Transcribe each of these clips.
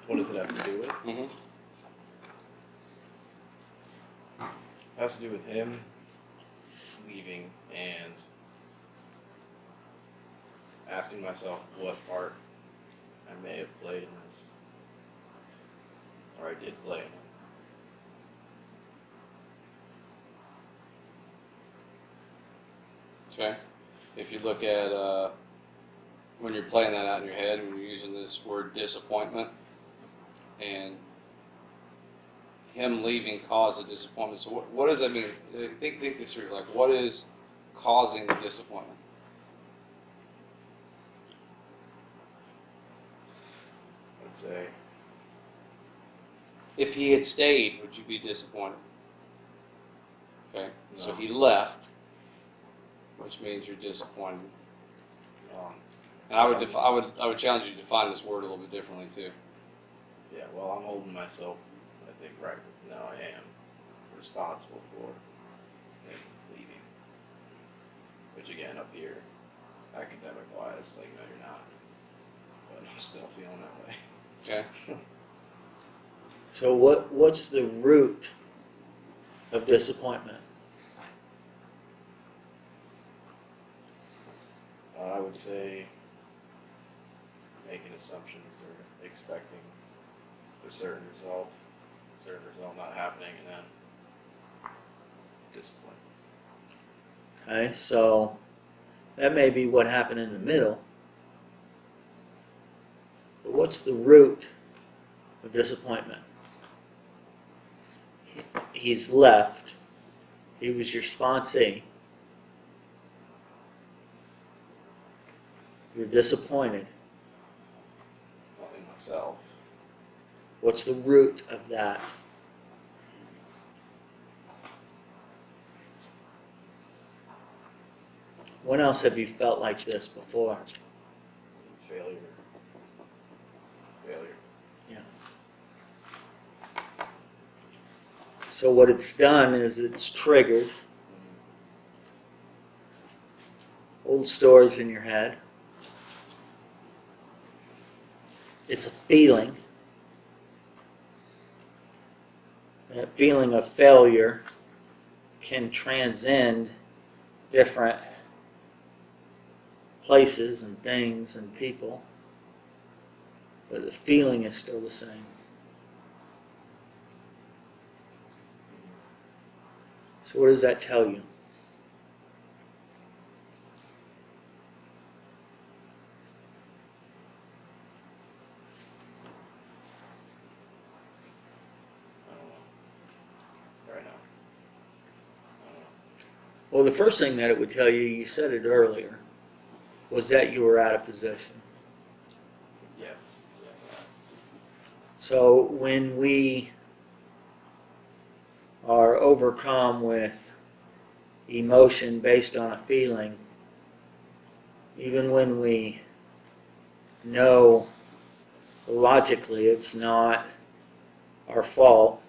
What does it have to do with? Mm-hmm. It has to do with him leaving and asking myself what part I may have played in this, or I did play in it. Okay. If you look at when you're playing that out in your head, when you're using this word disappointment, and him leaving caused a disappointment. So what does that mean? Think this through. Like, what is causing the disappointment? I'd say If he had stayed, would you be disappointed? Okay. No. So he left, which means you're disappointed. And I would challenge you to define this word a little bit differently too. yeah, well, I'm holding myself, I think, right now I am responsible for him leaving. Which again, up here, academic-wise, like, no, you're not. But I'm still feeling that way. Okay. So what's the root of disappointment? I would say making assumptions or expecting a certain result not happening, and then discipline. Okay, so that may be what happened in the middle. But what's the root of disappointment? He's left. He was your sponsee. You're disappointed. Not in myself. What's the root of that? When else have you felt like this before? Failure. Yeah. So what it's done is it's triggered old stories in your head. It's a feeling. That feeling of failure can transcend different places and things and people, but the feeling is still the same. So what does that tell you? I don't know. Right now. I don't know. Well, the first thing that it would tell you, you said it earlier, was that you were out of position. Yeah. So when we are overcome with emotion based on a feeling, even when we know logically it's not our fault,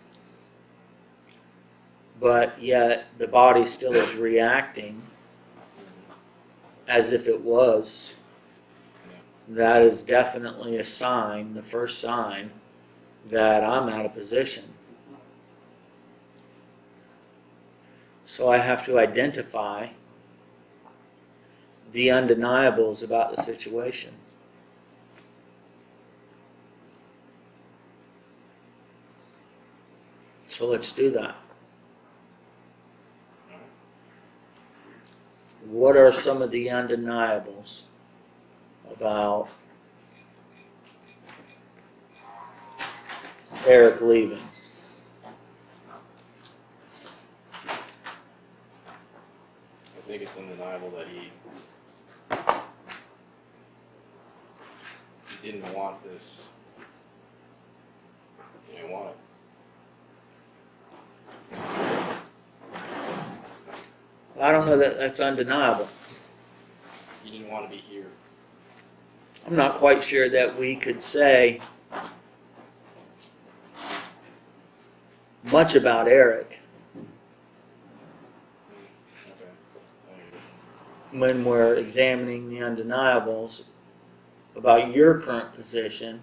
but yet the body still is reacting as if it was, that is definitely a sign, the first sign, that I'm out of position. So I have to identify the undeniables about the situation. So let's do that. What are some of the undeniables about Eric leaving? I think it's undeniable that he didn't want this. He didn't want it. I don't know that that's undeniable. He didn't want to be here. I'm not quite sure that we could say much about Eric Okay. when we're examining the undeniables about your current position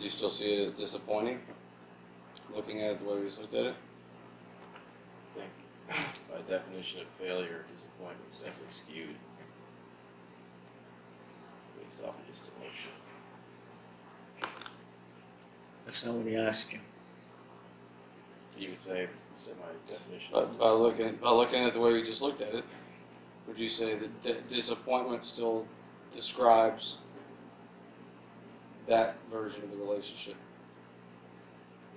Do you still see it as disappointing? Looking at it the way we just looked at it? I think by definition of failure, disappointment is definitely skewed based off of just emotion. That's not what he asked you. You would say my definition. By looking at the way we just looked at it, would you say that disappointment still describes that version of the relationship?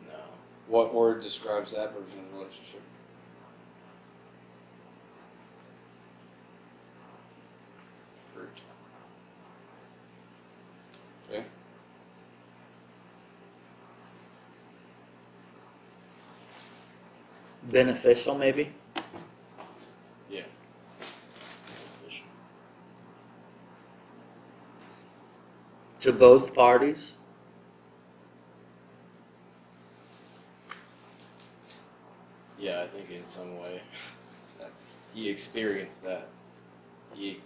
No. What word describes that version of the relationship? Fruit. Okay. Beneficial, maybe? Yeah. To both parties? Yeah, I think in some way, he experienced that. He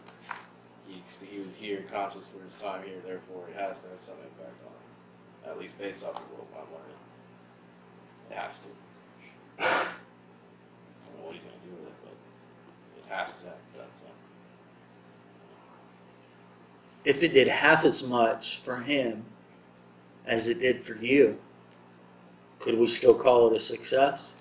was here, conscious for his time here. Therefore, it has to have some impact on him, at least based off of what I'm learning. It has to. I don't know what he's gonna do with it, but it has to have done something. If it did half as much for him as it did for you, could we still call it a success?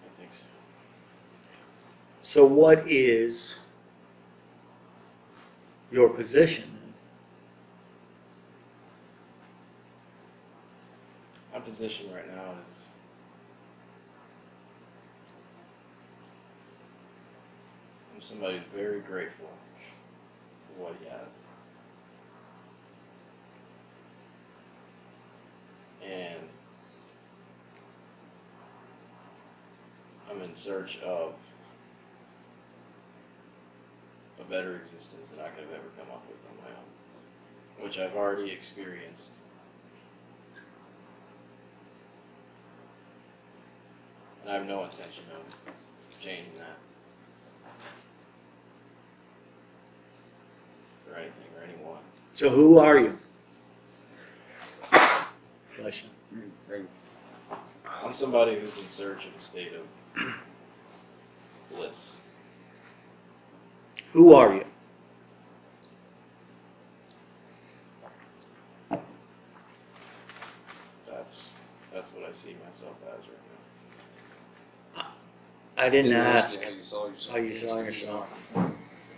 I think so. So what is your position then? My position right now is I'm somebody who's very grateful for what he has. And I'm in search of a better existence than I could have ever come up with on my own, which I've already experienced. And I have no intention of changing that for anything or anyone. So who are you? Bless you. I'm somebody who's in search of a state of bliss. Who are you? That's what I see myself as right now. I didn't ask ask how you saw yourself. how you saw yourself.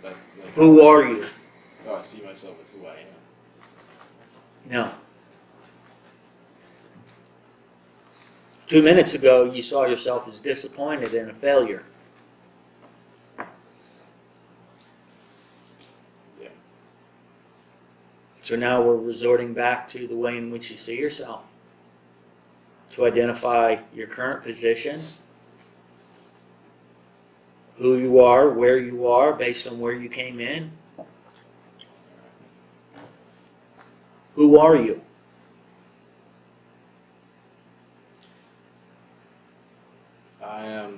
That's like Who are you? That's how I see myself as who I am. No. 2 minutes ago, you saw yourself as disappointed and a failure. Yeah. So now we're resorting back to the way in which you see yourself. To identify your current position, who you are, where you are, based on where you came in. Who are you? I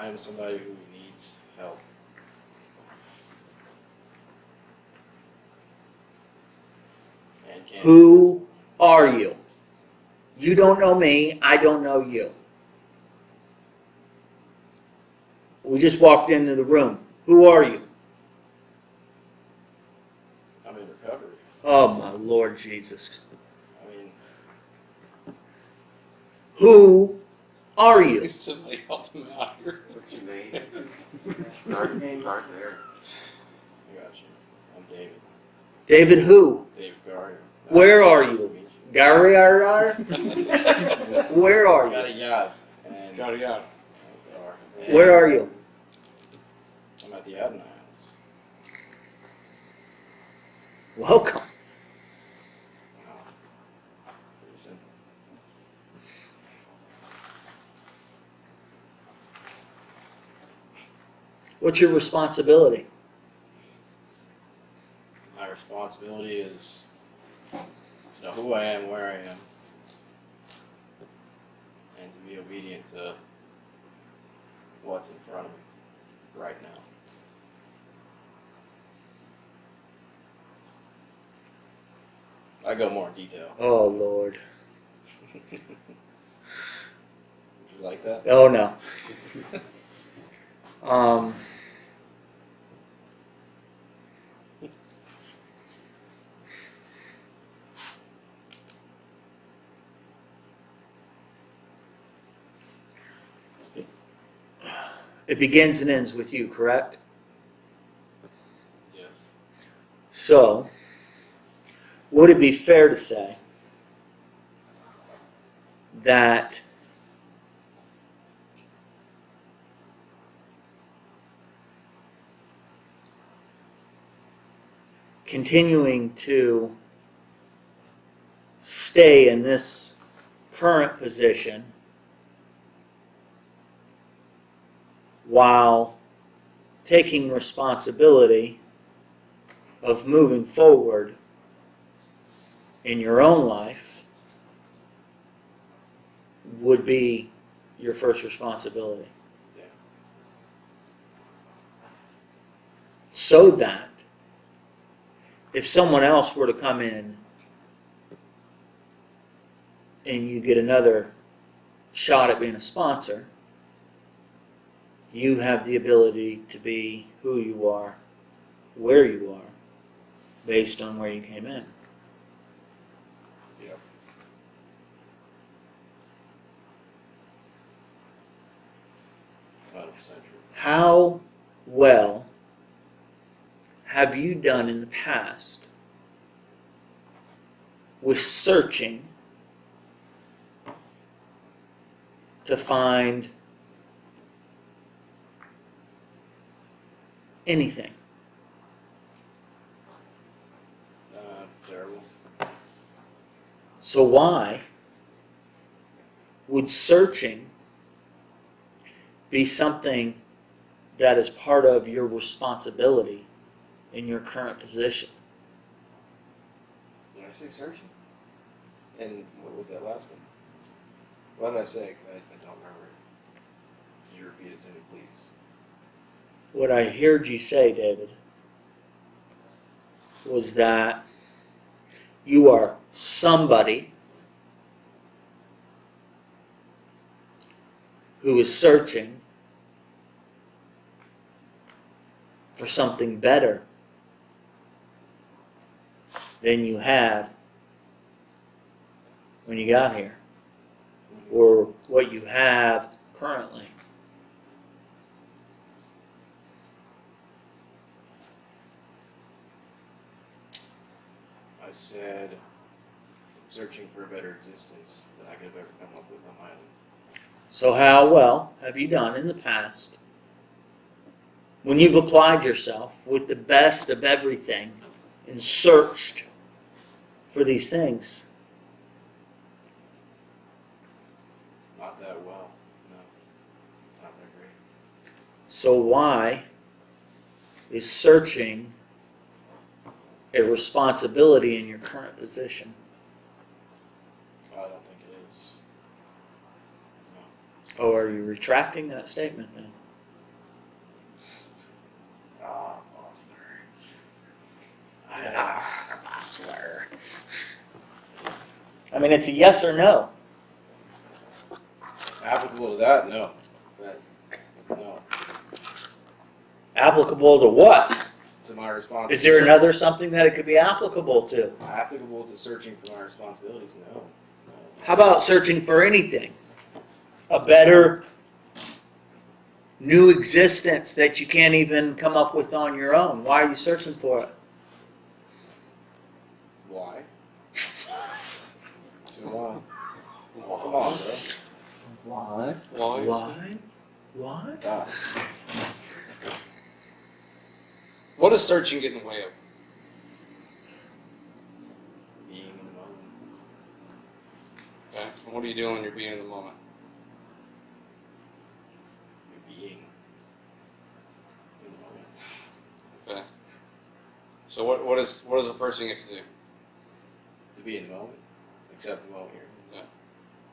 am somebody who needs help. And can't. Who are you? You don't know me, I don't know you. We just walked into the room. Who are you? I'm in recovery. Oh my Lord Jesus. I mean, Who are you? Somebody help him out here. What's your name? Start there. I got you. I'm David. David who? David Garner. Where are Nice you? to meet Gary Ar? Where are Yada you? yada. And Yada yada. and Where are you? I'm at the Adonai. Welcome. Wow. Pretty simple. What's your responsibility? My responsibility is to know who I am, where I am, and to be obedient to what's in front of me right now. I go more in detail. Oh, Lord. Would you like that? Oh, no. Um, it begins and ends with you, correct? Yes. So, would it be fair to say that continuing to stay in this current position while taking responsibility of moving forward in your own life would be your first responsibility? Yeah. So that if someone else were to come in and you get another shot at being a sponsor, you have the ability to be who you are, where you are, based on where you came in. Yep. True. How well have you done in the past with searching to find anything? Terrible. So why would searching be something that is part of your responsibility in your current position? Did I say searching? And what was that last thing? What did I say? I don't remember. Could you repeat it to me, please? What I heard you say, David, was that you are somebody who is searching for something better than you had when you got here, or what you have currently. I said searching for a better existence than I could have ever come up with on my own. So how well have you done in the past when you've applied yourself with the best of everything and searched for these things? Not that well. No. Not that great. So why is searching a responsibility in your current position? I don't think it is. No. Or are you retracting that statement then? Vosler. I mean, it's a yes or no. Applicable to that? No. No. Applicable to what? To my responsibility. Is there another something that it could be applicable to? Applicable to searching for my responsibilities? No. How about searching for anything? A better new existence that you can't even come up with on your own. Why are you searching for it? Why? Too long. Come on, bro. Why? Why? Why? God. What does searching get in the way of? Being in the moment. Okay. And what are you doing when you're being in the moment? You're being in the moment. Okay. So what is the first thing you have to do? To be in the moment. Accept the moment here.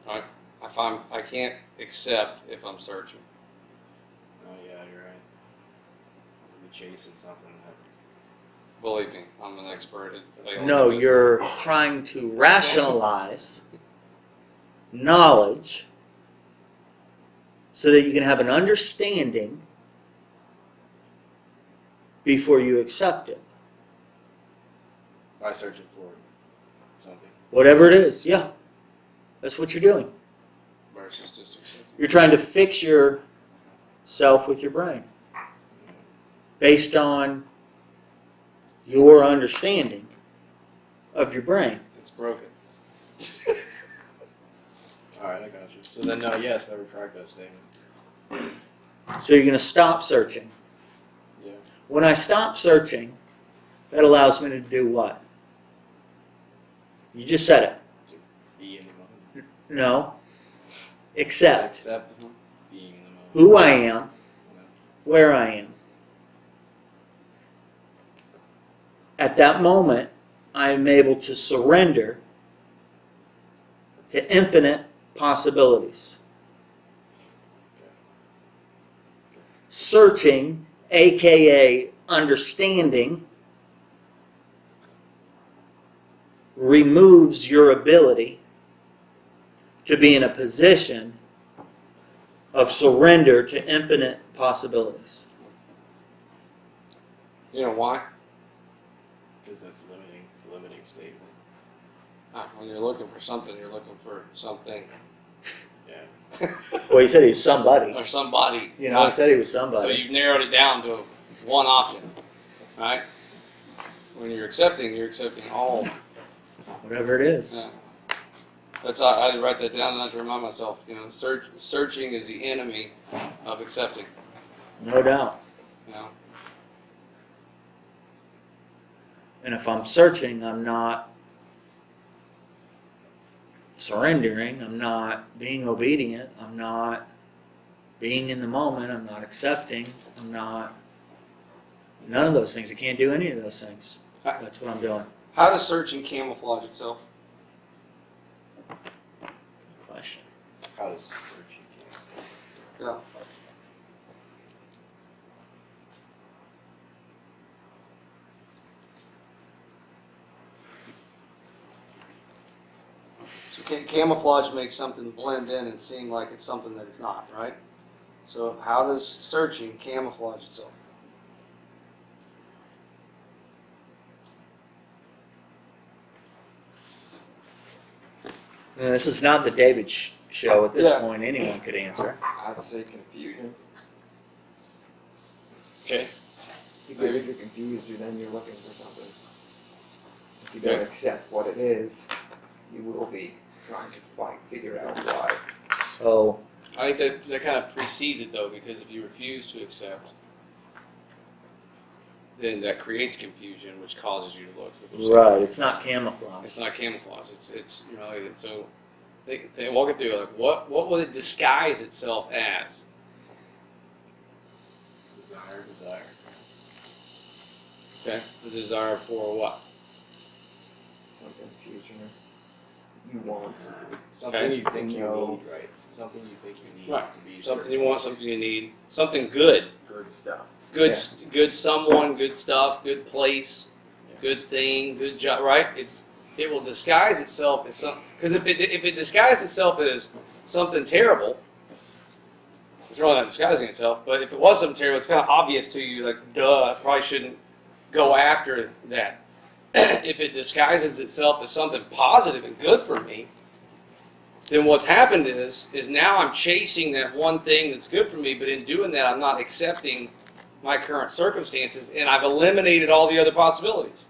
All right. I can't accept if I'm searching. Oh yeah, you're right. You're chasing something. Believe me, I'm an expert at failing. No, you're trying to rationalize knowledge so that you can have an understanding before you accept it. By searching for something. Whatever it is, yeah. That's what you're doing. versus just accepting. You're trying to fix yourself with your brain based on your understanding of your brain. It's broken. Alright, I got you. So then, no, yes, I retract that statement. So you're going to stop searching. Yeah. When I stop searching, that allows me to do what? You just said it. Be in the moment. No. Accept Accept being in the moment. who I am, where I am. At that moment, I am able to surrender to infinite possibilities. Searching, aka understanding, removes your ability to be in a position of surrender to infinite possibilities. You know why? Because that's limiting statement. When you're looking for something, you're looking for something. Yeah. Well, he said he was somebody. Or somebody. You know, I said he was So somebody. you've narrowed it down to one option, right? When you're accepting all. Whatever it is. Yeah. That's I write that down and I have to remind myself. You know, searching is the enemy of accepting. No doubt. You know. And if I'm searching, I'm not surrendering, I'm not being obedient, I'm not being in the moment, I'm not accepting, I'm not none of those things. I can't do any of those things. That's what I'm doing. How does searching camouflage itself? Question. How does searching Yeah. So camouflage makes something blend in and seem like it's something that it's not, right? So how does searching camouflage itself? And this is not the David show at this Yeah. point. Anyone could answer. I'd say confusion. Okay. Because if you're confused, then you're looking for something. If you don't Okay. accept what it is, you will be trying to figure out why. So, I think that kind of precedes it though, because if you refuse to accept, then that creates confusion, which causes you to look. right, it's not camouflage. It's not camouflage. It's you know, so they walk it through like what would it disguise itself as? Desire. Okay, the desire for what? Something future. You want. Something Okay. you think you No. need, right? Something you think you need Right. to be Something certain. you want, something you need, something good, Good stuff. good, Yeah. good someone, good stuff, good place, good thing, good job. Right? It will disguise itself as some because if it disguised itself as something terrible. It's really not disguising itself, but if it was something terrible, it's kind of obvious to you, like, duh, I probably shouldn't go after that. If it disguises itself as something positive and good for me, then what's happened is now I'm chasing that one thing that's good for me, but in doing that, I'm not accepting my current circumstances, and I've eliminated all the other possibilities.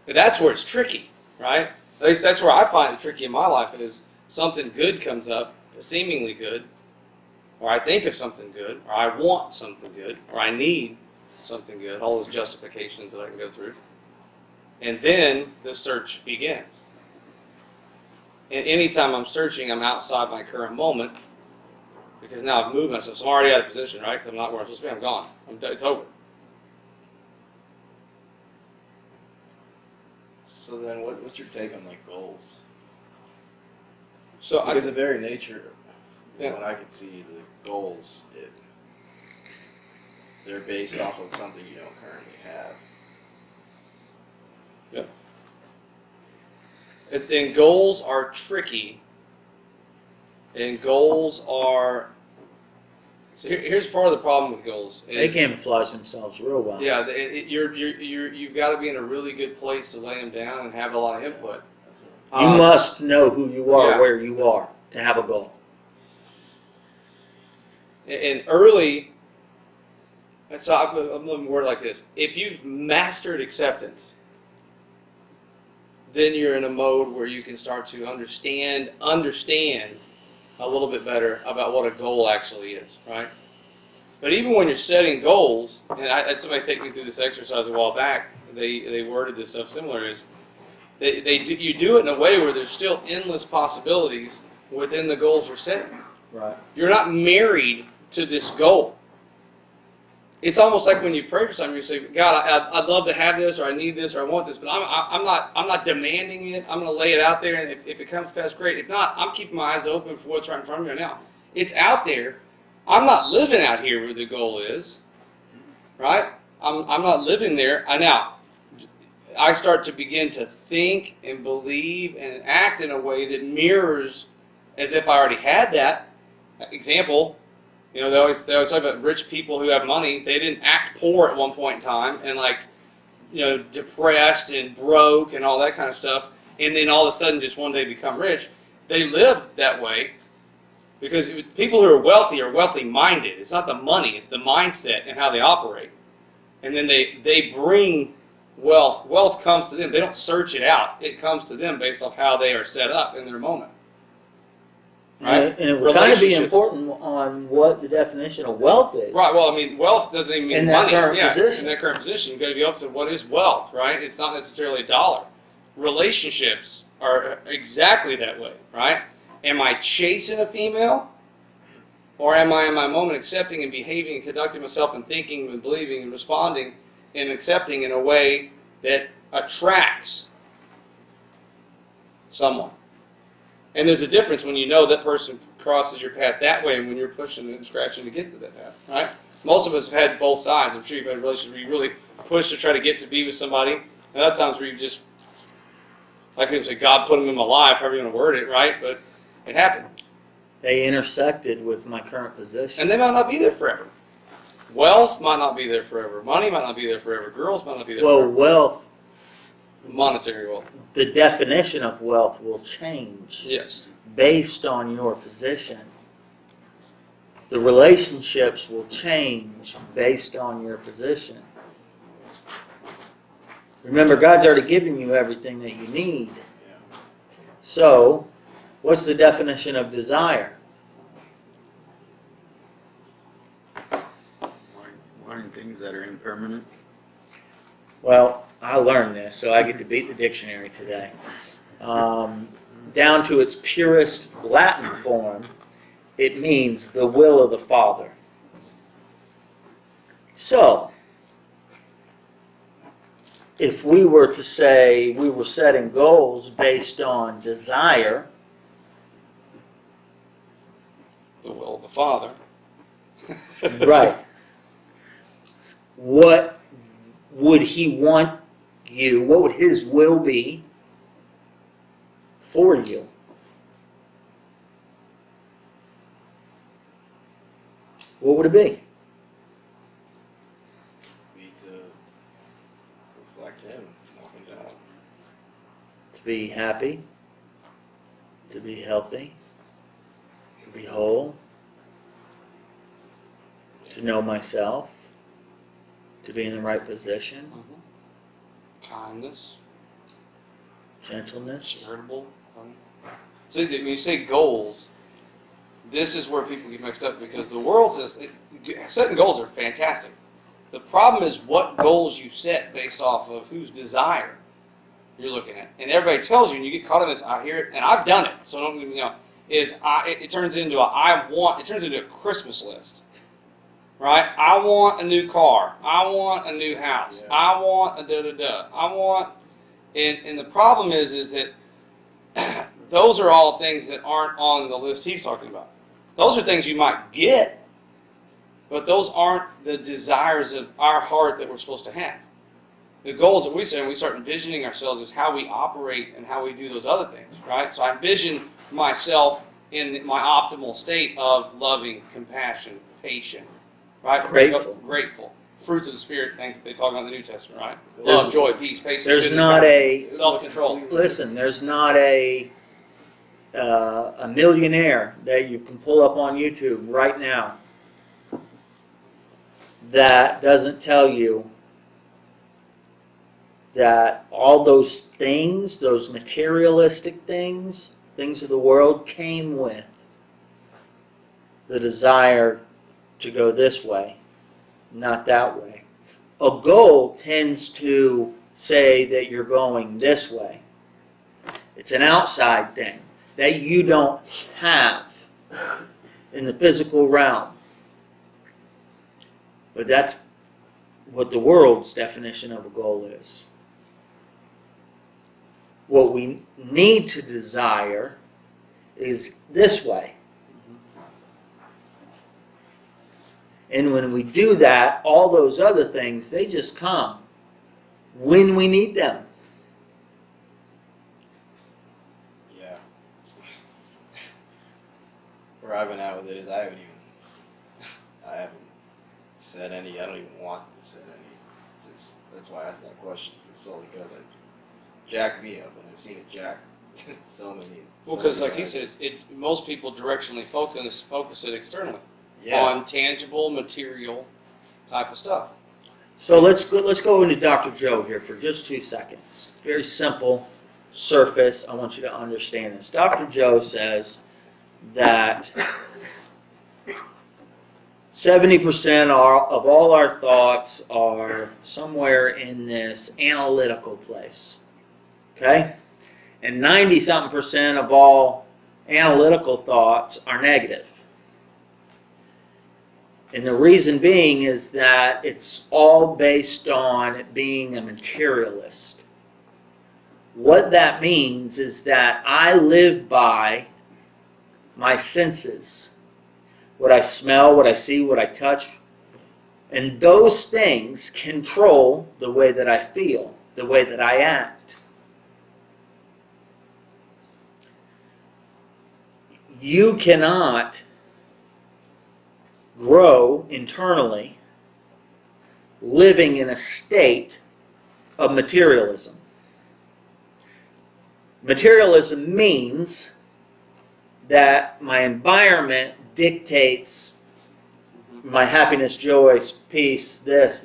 But that's where it's tricky, right? At least that's where I find it tricky in my life is something good comes up, seemingly good, or I think of something good, or I want something good, or I need something good, all those justifications that I can go through. And then the search begins. And anytime I'm searching, I'm outside my current moment, because now I've moved myself. So I'm already out of position, right? Because I'm not where I'm supposed to be. I'm gone. It's over. So then, what's your take on like goals? So Because the very nature, Yeah. when I can see the goals, they're based off of something you don't currently have. and then goals are tricky, and goals are. So here's part of the problem with goals. They Is, camouflage themselves real well. Yeah, you've got to be in a really good place to lay them down and have a lot of input. That's what, You must know who you are, Yeah. where you are, to have a goal. And early, so I'm looking word like this. If you've mastered acceptance, then you're in a mode where you can start to understand a little bit better about what a goal actually is, right? But even when you're setting goals, and I had somebody take me through this exercise a while back. They worded this stuff similar. Is you do it in a way where there's still endless possibilities within the goals you're setting. Right. You're not married to this goal. It's almost like when you pray for something, you say, "God, I'd love to have this, or I need this, or I want this, but I'm not demanding it. I'm going to lay it out there, and if it comes past, great. If not, I'm keeping my eyes open for what's right in front of me right now. It's out there. I'm not living out here where the goal is, right? I'm not living there. I start to begin to think and believe and act in a way that mirrors as if I already had that. Example, they always talk about rich people who have money. They didn't act poor at one point in time and depressed and broke and all that kind of stuff, and then all of a sudden just one day become rich. They lived that way because people who are wealthy minded. It's not the money, it's the mindset and how they operate. And then they bring wealth. Wealth comes to them. They don't search it out. It comes to them based off how they are set up in their moment. Right? And it would kind of be Relationship. important on what the definition of wealth is. Right. Well, wealth doesn't even mean In that money. current position. In that current position, you've got to be open to what is wealth, right? It's not necessarily a dollar. Relationships are exactly that way, right? Am I chasing a female? Or am I in my moment accepting and behaving and conducting myself and thinking and believing and responding and accepting in a way that attracts someone? And there's a difference when you know that person crosses your path that way and when you're pushing and scratching to get to that path, right? Most of us have had both sides. I'm sure you've had relationships where you really push to try to get to be with somebody. And other times where you just, like people say, God put them in my life, however you want to word it, right? But it happened. They intersected with my current position. And they might not be there forever. Wealth might not be there forever. Money might not be there forever. Girls might not be there Well, forever. wealth, Monetary wealth. the definition of wealth will change Yes. based on your position. The relationships will change based on your position. Remember, God's already given you everything that you need. yeah. So, what's the definition of desire? Wanting things that are impermanent. Well, I learned this, so I get to beat the dictionary today. Down to its purest Latin form, it means the will of the Father. So, if we were to say we were setting goals based on desire, The will of the Father. right, what would He want you, what would His will be for you? What would it be? Be to reflect Him, no doubt. To be happy, to be healthy, to be whole, to know myself, to be in the right position, Kindness. gentleness. Charitable. See, when you say goals, this is where people get mixed up because the world says setting goals are fantastic. The problem is what goals you set based off of whose desire you're looking at. And everybody tells you, and you get caught in this, I hear it, and I've done it, so don't, it turns into it turns into a Christmas list. Right? I want a new car. I want a new house. Yeah. I want a da-da-da. I want, and the problem is that those are all things that aren't on the list he's talking about. Those are things you might get, but those aren't the desires of our heart that we're supposed to have. The goals that we set, and we start envisioning ourselves as how we operate and how we do those other things, right? So I envision myself in my optimal state of loving, compassion, patient, right? Grateful. Fruits of the Spirit, things that they talk about in the New Testament, right? Love, joy, peace, patience, There's goodness, not kindness, self-control. Listen, there's not a millionaire that you can pull up on YouTube right now that doesn't tell you that all those things, those materialistic things, things of the world, came with the desire to go this way, not that way. A goal tends to say that you're going this way. It's an outside thing that you don't have in the physical realm. But that's what the world's definition of a goal is. What we need to desire is this way. And when we do that, all those other things, they just come when we need them. Yeah. Where I've been at with it is I haven't said any. I don't even want to say any. That's why I asked that question. It's solely because it's jacked me up, and I've seen it jack so many. Well, because like he said, most people directionally focus it externally Yeah. on tangible, material type of stuff. So let's go into Dr. Joe here for just 2 seconds. Very simple, surface. I want you to understand this. Dr. Joe says that 70% of all our thoughts are somewhere in this analytical place. Okay? And 90-something% of all analytical thoughts are negative. And the reason being is that it's all based on being a materialist. What that means is that I live by my senses. What I smell, what I see, what I touch. And those things control the way that I feel, the way that I act. You cannot grow internally living in a state of materialism. Materialism means that my environment dictates my happiness, joy, peace, this.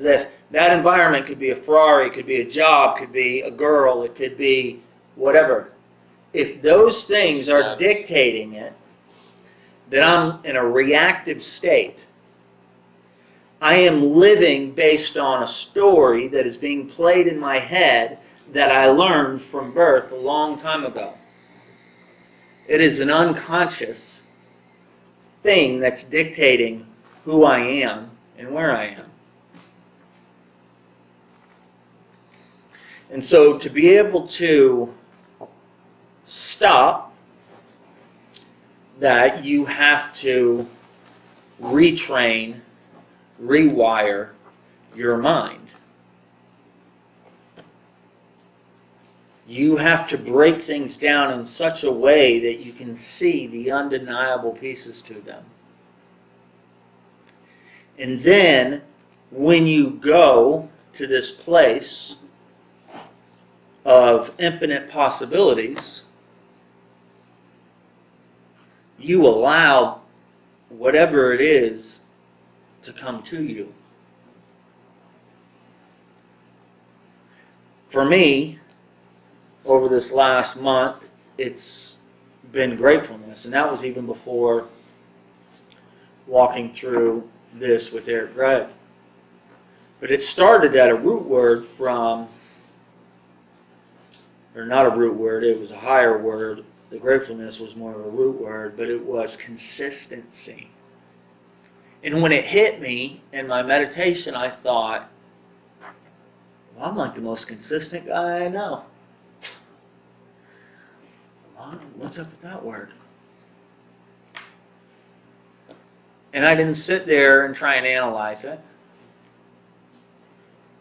That environment could be a Ferrari, it could be a job, could be a girl, it could be whatever. If those things are dictating it, then I'm in a reactive state. I am living based on a story that is being played in my head that I learned from birth a long time ago. It is an unconscious thing that's dictating who I am and where I am. And so to be able to stop that, you have to retrain, rewire your mind. You have to break things down in such a way that you can see the undeniable pieces to them. And then, when you go to this place of infinite possibilities, you allow whatever it is to come to you. For me, over this last month, it's been gratefulness, and that was even before walking through this with Eric Gregg. But it started at a root word from, or not a root word, it was a higher word. The gratefulness was more of a root word, but it was consistency. And when it hit me in my meditation, I thought, well, I'm like the most consistent guy I know. What's up with that word? And I didn't sit there and try and analyze it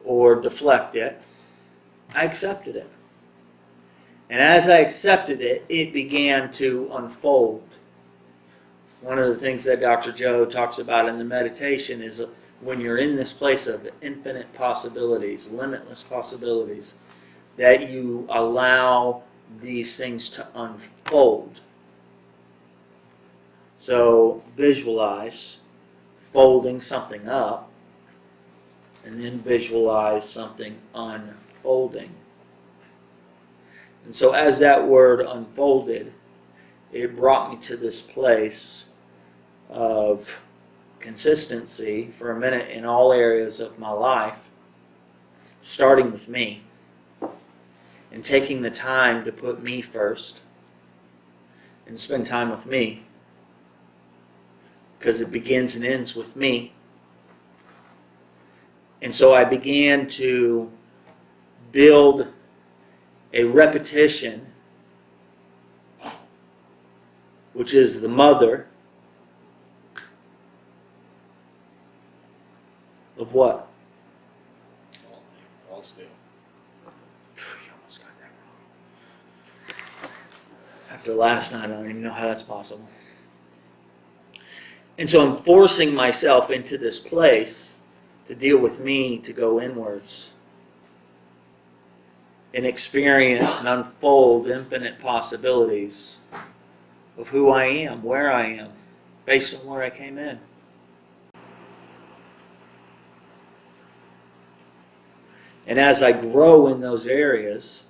or deflect it. I accepted it. And as I accepted it, it began to unfold. One of the things that Dr. Joe talks about in the meditation is when you're in this place of infinite possibilities, limitless possibilities, that you allow these things to unfold. So visualize folding something up, and then visualize something unfolding. And so as that word unfolded, it brought me to this place of consistency for a minute in all areas of my life, starting with me, and taking the time to put me first and spend time with me, because it begins and ends with me. And so I began to build a repetition, which is the mother of what? All still. You almost got that wrong. After last night, I don't even know how that's possible. And so I'm forcing myself into this place to deal with me, to go inwards and experience and unfold infinite possibilities of who I am, where I am, based on where I came in. And as I grow in those areas,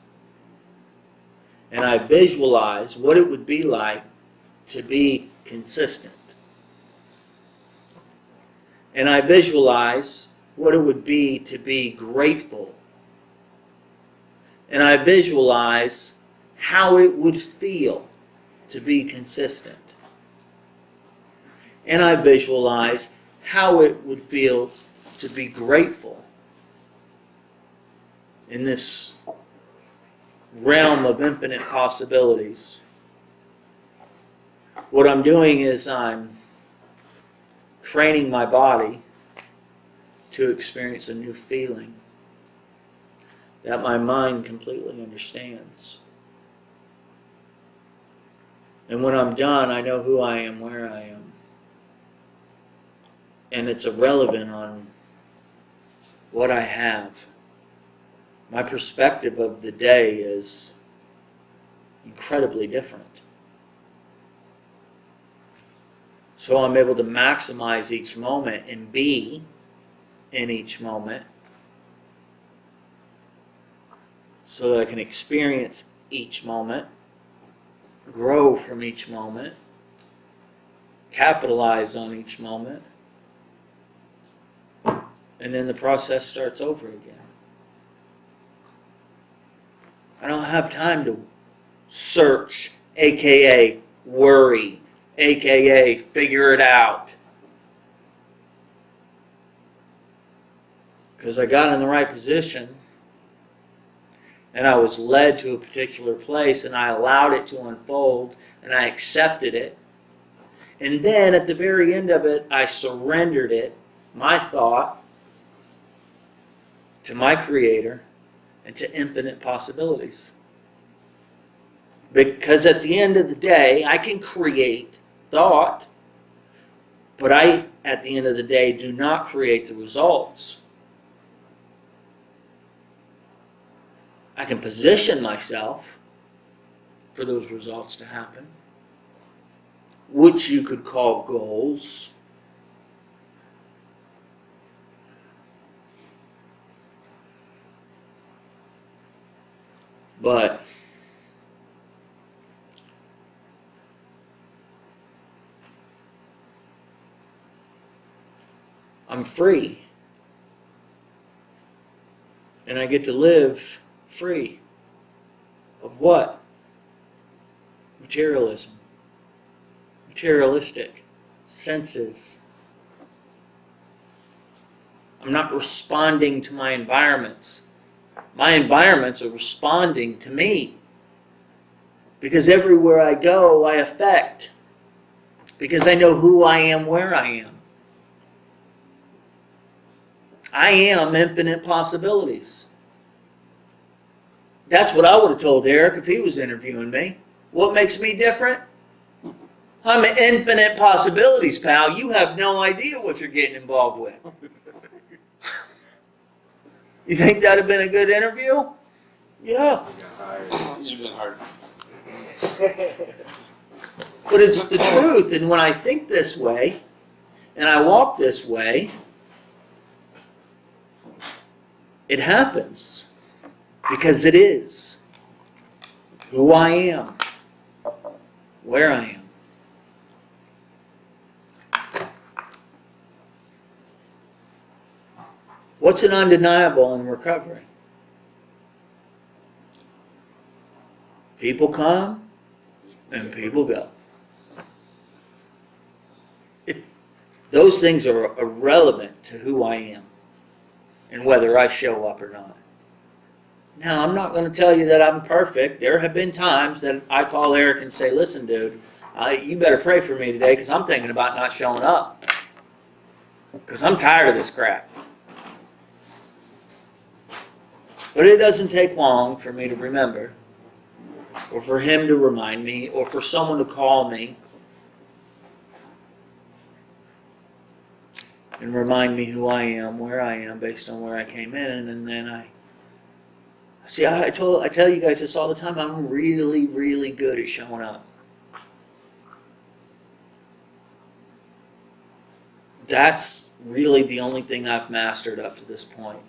and I visualize what it would be like to be consistent, and I visualize what it would be to be grateful, and I visualize how it would feel to be consistent, and I visualize how it would feel to be grateful in this realm of infinite possibilities. What I'm doing is I'm training my body to experience a new feeling that my mind completely understands. And when I'm done, I know who I am, where I am. And it's irrelevant on what I have. My perspective of the day is incredibly different. So I'm able to maximize each moment and be in each moment so that I can experience each moment, grow from each moment, capitalize on each moment, and then the process starts over again. I don't have time to search, aka worry, aka figure it out. Because I got in the right position and I was led to a particular place and I allowed it to unfold and I accepted it. And then at the very end of it, I surrendered it, my thought, to my Creator and to infinite possibilities. Because at the end of the day, I can create thought, but I, at the end of the day, do not create the results. I can position myself for those results to happen, which you could call goals. But I'm free. And I get to live free of what? Materialism. Materialistic senses. I'm not responding to my environments. My environments are responding to me. Because everywhere I go, I affect. Because I know who I am, where I am. I am infinite possibilities. That's what I would have told Eric if he was interviewing me. What makes me different? I'm infinite possibilities, pal. You have no idea what you're getting involved with. You think that'd have been a good interview? Yeah. You've been hard. But it's the truth. And when I think this way, and I walk this way, it happens. Because it is who I am, where I am. What's an undeniable in recovery? People come and people go. Those things are irrelevant to who I am and whether I show up or not. Now, I'm not going to tell you that I'm perfect. There have been times that I call Eric and say, listen, dude, you better pray for me today because I'm thinking about not showing up. Because I'm tired of this crap. But it doesn't take long for me to remember, or for him to remind me, or for someone to call me and remind me who I am, where I am, based on where I came in, and then I tell you guys this all the time. I'm really, really good at showing up. That's really the only thing I've mastered up to this point.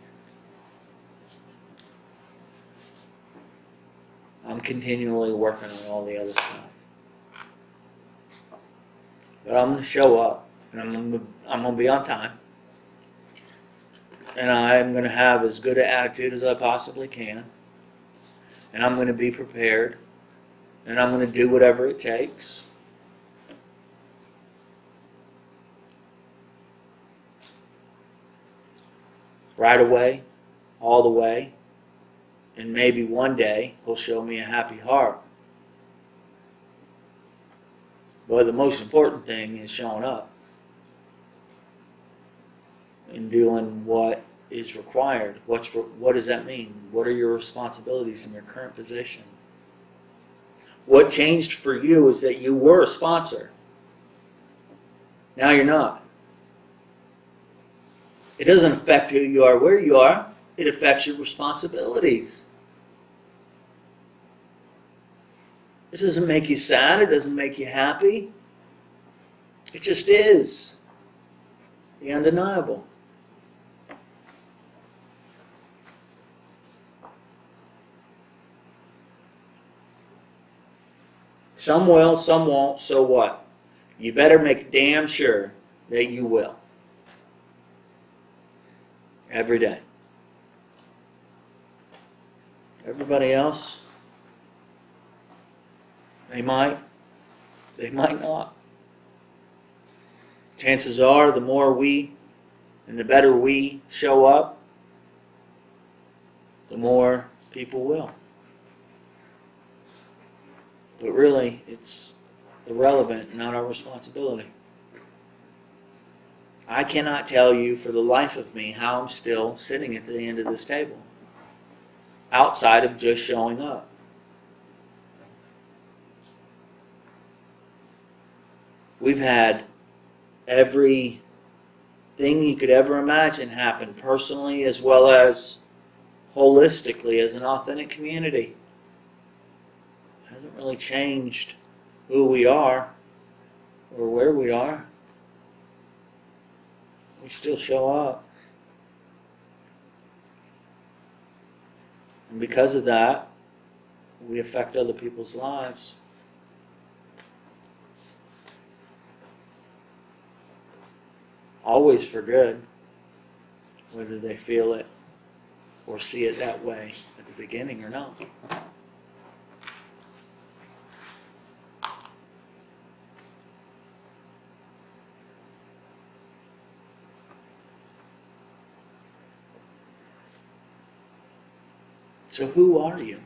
I'm continually working on all the other stuff. But I'm going to show up, and I'm going to be on time. And I'm going to have as good an attitude as I possibly can. And I'm going to be prepared. And I'm going to do whatever it takes. Right away, all the way. And maybe one day he'll show me a happy heart. But the most important thing is showing up and doing what is required. What does that mean? What are your responsibilities in your current position? What changed for you is that you were a sponsor. Now you're not. It doesn't affect who you are, where you are. It affects your responsibilities. It doesn't make you sad. It doesn't make you happy. It just is. The undeniable. Some will, some won't, so what? You better make damn sure that you will. Every day. Everybody else, they might not. Chances are the more we and the better we show up, the more people will. But really, it's irrelevant, not our responsibility. I cannot tell you for the life of me how I'm still sitting at the end of this table, outside of just showing up. We've had everything you could ever imagine happen, personally as well as holistically as an authentic community. It hasn't really changed who we are or where we are. We still show up. And because of that, we affect other people's lives. Always for good, whether they feel it or see it that way at the beginning or not. So who are you?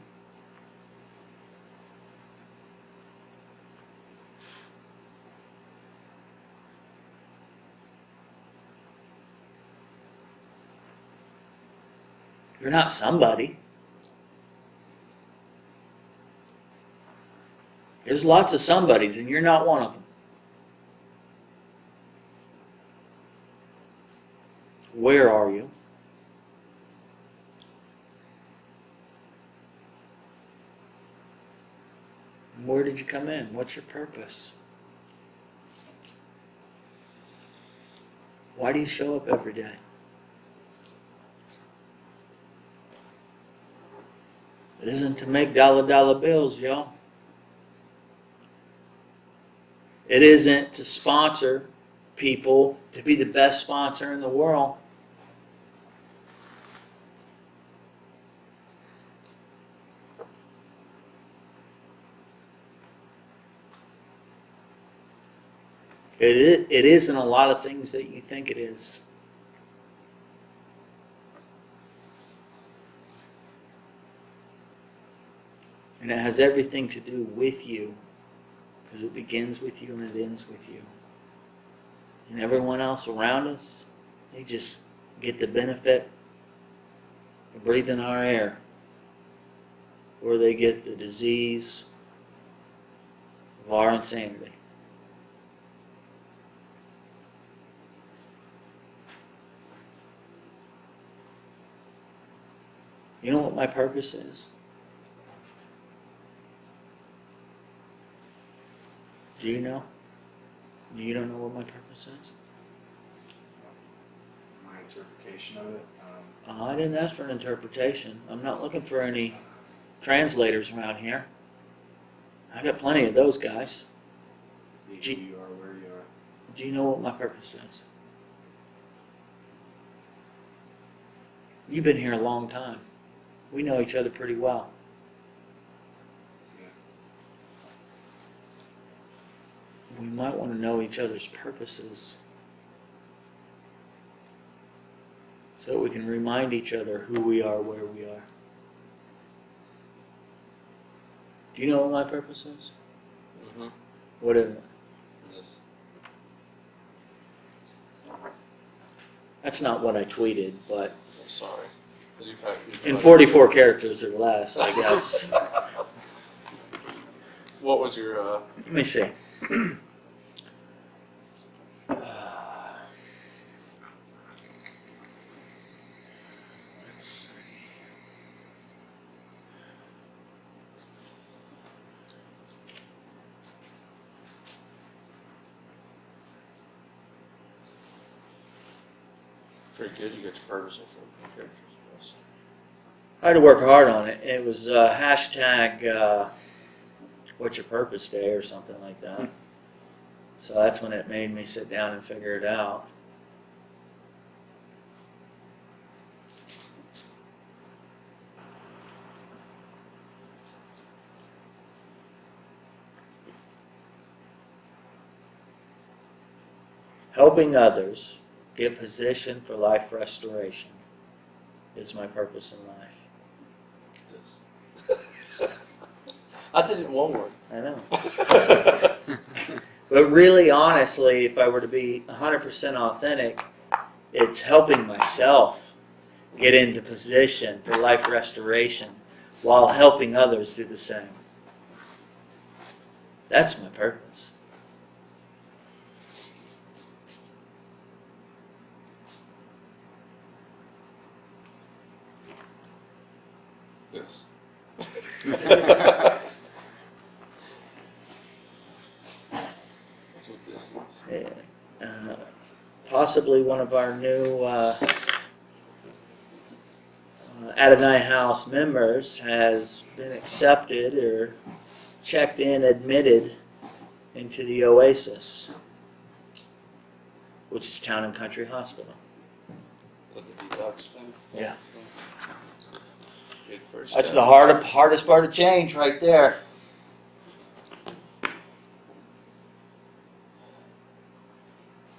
You're not somebody. There's lots of somebodies, and you're not one of them. Where are you? Where did you come in? What's your purpose? Why do you show up every day? It isn't to make dollar bills, y'all. It isn't to sponsor people, to be the best sponsor in the world. It isn't a lot of things that you think it is. And it has everything to do with you, because it begins with you and it ends with you. And everyone else around us, they just get the benefit of breathing our air, or they get the disease of our insanity. You know what my purpose is? Do you know? You don't know what my purpose is? My interpretation of it. I didn't ask for an interpretation. I'm not looking for any translators around here. I got plenty of those guys. Be who Gee. you are, where you are. Do you know what my purpose is? You've been here a long time. We know each other pretty well. Yeah. We might want to know each other's purposes so that we can remind each other who we are, where we are. Do you know what my purpose is? Mm-hmm. What is it? Yes. That's not what I tweeted, but I'm sorry. in 44 characters or less, I guess. What was your? Let me see. Let's see. Pretty good. You got your purpose for characters. Yes. I had to work hard on it. It was hashtag what's your purpose day or something like that. So that's when it made me sit down and figure it out. Helping others get positioned for life restoration is my purpose in life. I did it in one word. I know. But really, honestly, if I were to be 100% authentic, it's helping myself get into position for life restoration while helping others do the same. That's my purpose. Yes. That's what this is. Possibly one of our new Adonai House members has been accepted or checked in, admitted into the Oasis, which is Town and Country Hospital. Put the detox thing. Yeah. Good first That's step. the hardest part of change right there.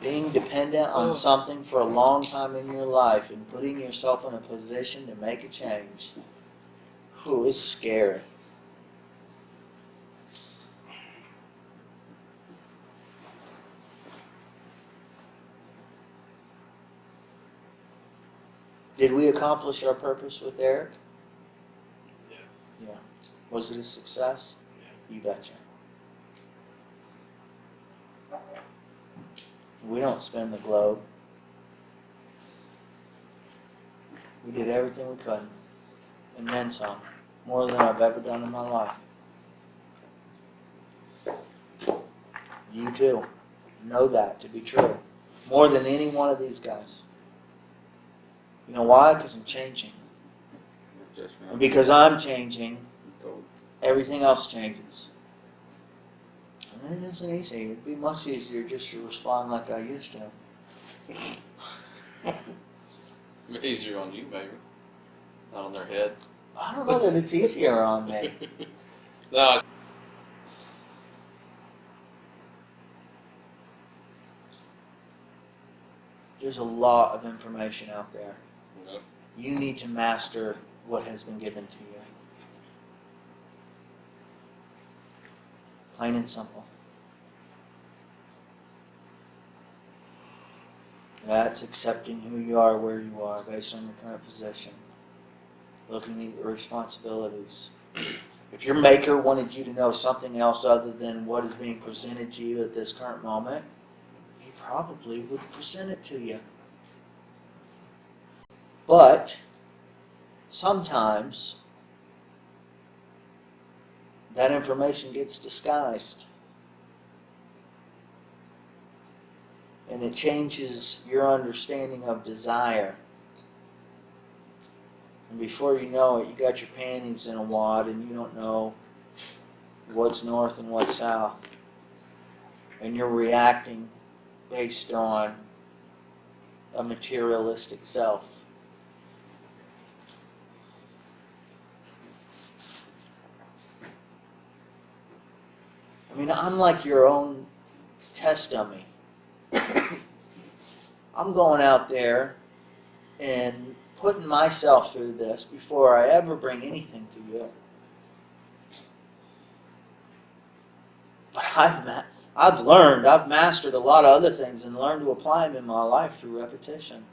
Being dependent on something for a long time in your life and putting yourself in a position to make a change. Ooh, it's scary. Did we accomplish our purpose with Eric? Yes. Yeah. Was it a success? Yeah. You betcha. We don't spin the globe. We did everything we could, and then some. More than I've ever done in my life. You too. Know that to be true. More than any one of these guys. You know why? Because I'm changing. Just And because I'm changing, everything else changes. And it isn't easy. It'd be much easier just to respond like I used to. Easier on you, baby. Not on their head. I don't know that it's easier on me. No. There's a lot of information out there. Yep. You need to master what has been given to you. Plain and simple. That's accepting who you are, where you are, based on your current position. Looking at your responsibilities. If your maker wanted you to know something else other than what is being presented to you at this current moment, he probably would present it to you. But sometimes that information gets disguised. And it changes your understanding of desire. And before you know it, you got your panties in a wad and you don't know what's north and what's south. And you're reacting based on a materialistic self. I mean, I'm like your own test dummy. I'm going out there and putting myself through this before I ever bring anything to you. But I've learned, I've mastered a lot of other things and learned to apply them in my life through repetition.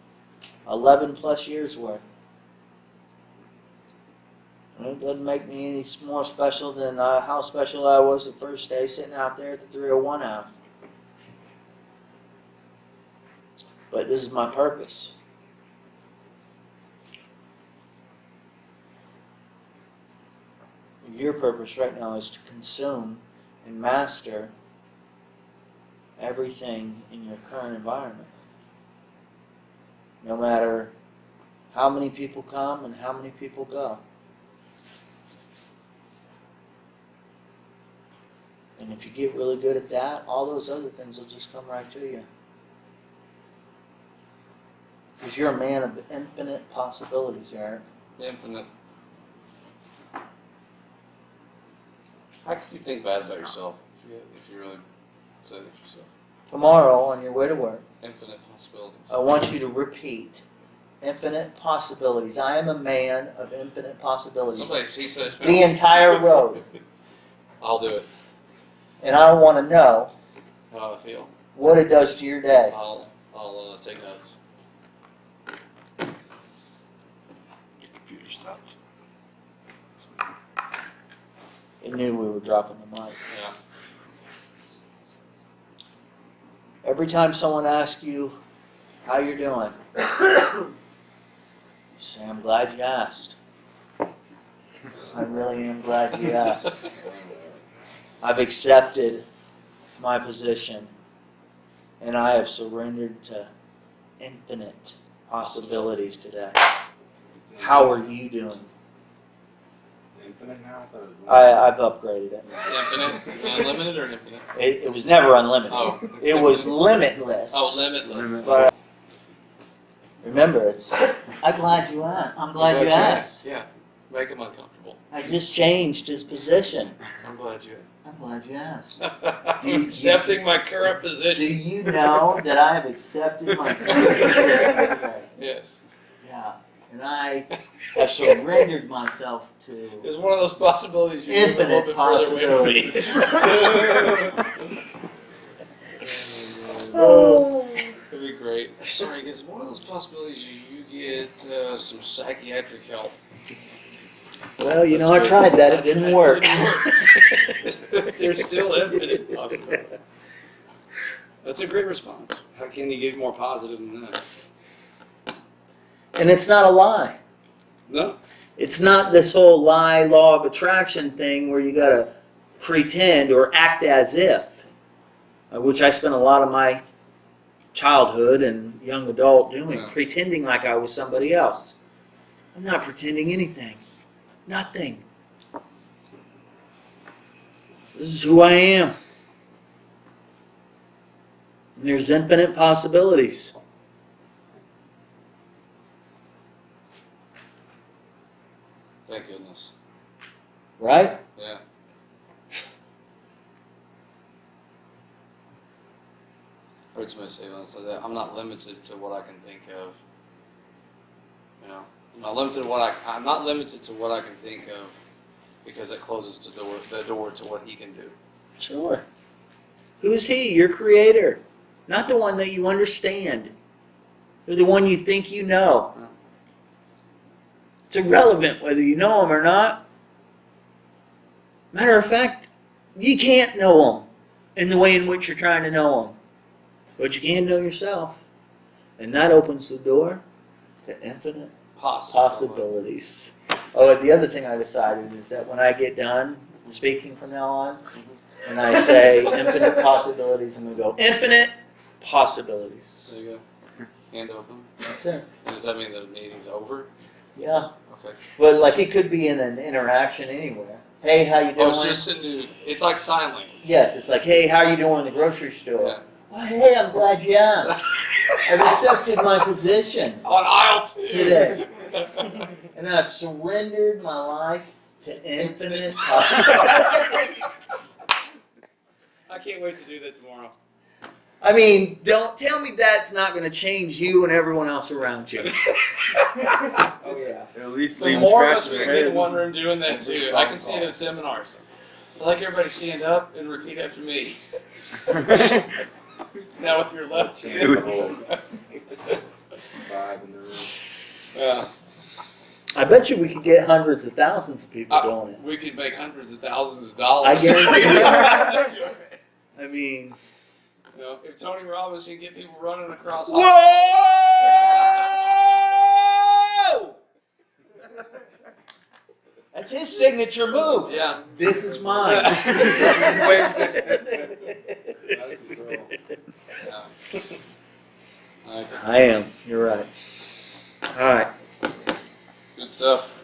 11 plus years worth. And it doesn't make me any more special than how special I was the first day sitting out there at the 301 hour. But this is my purpose. Your purpose right now is to consume and master everything in your current environment. No matter how many people come and how many people go. And if you get really good at that, all those other things will just come right to you. Because you're a man of infinite possibilities, Eric. Infinite. How could you think bad about yourself if you really say that yourself? Tomorrow, on your way to work, Infinite possibilities. I want you to repeat infinite possibilities. I am a man of infinite possibilities. Somebody, he says The entire road. I'll do it. And I want to know How I feel. what it does to your day. I'll take notes. Your computer stopped. It knew we were dropping the mic. Yeah. Every time someone asks you how you're doing, you say, I'm glad you asked. I really am glad you asked. I've accepted my position, and I have surrendered to infinite possibilities today. How are you doing? It's infinite now? I thought it was I've upgraded it. Infinite? Is it unlimited or infinite? It was never unlimited. Oh. It was limitless. Oh, limitless. But remember, it's. I'm glad you asked. I'm glad you asked. Yeah. Make him uncomfortable. I just changed his position. I'm glad you I'm glad you asked. I'm accepting my current Do position. you know that I have accepted my current position today? Yes. Yeah. And I have surrendered myself to It's one of those possibilities you move a little infinite bit further away from me. possibilities. It'd be great. Right. Sorry, I guess one of those possibilities you get some psychiatric help. Well, you That's know, I good. tried that. It That didn't work. There's still infinite possibilities. That's a great response. How can you get more positive than that? And it's not a lie. No. It's not this whole lie, law of attraction thing where you gotta pretend or act as if, which I spent a lot of my childhood and young adult doing, Yeah. pretending like I was somebody else. I'm not pretending anything. Nothing. This is who I am. And there's infinite possibilities. Thank goodness. Right? Yeah. I heard somebody say once that I'm not limited to what I can think of. You know, I'm not limited to I'm not limited to what I can think of because it closes the door to what he can do. Sure. Who's he? Your creator. Not the one that you understand. Or the one you think you know. Yeah. It's irrelevant whether you know him or not. Matter of fact, you can't know him in the way in which you're trying to know him. But you can know yourself. And that opens the door to infinite possibilities. Oh, and the other thing I decided is that when I get done speaking from now on, and I say infinite possibilities, I'm going to go infinite possibilities. There you go. Hand open. That's it. And does that mean the meeting's over? Yeah. Okay. But like it could be in an interaction anywhere. Hey, how you doing? Oh, it's just a new. It's like sign language. Yes, it's like, hey, how you doing in the grocery store? Yeah. Oh, hey, I'm glad you asked. I've accepted my position On aisle 2. today. And I've surrendered my life to infinite possibilities. I can't wait to do that tomorrow. I mean, don't tell me that's not going to change you and everyone else around you. Oh yeah. At least The leave more of scratch us in we their can get in head. one room doing that too. I can see it in seminars. I'd like everybody to stand up and repeat after me. Now with your left hand. 5 in the room. Yeah. I bet you we could get hundreds of thousands of people doing it. We could make hundreds of thousands of I dollars. guarantee you. I mean, You know, if Tony Robbins can get people running across. whoa! That's his signature move. Yeah. This is mine. Yeah. Okay. I am. You're right. All right. Good stuff.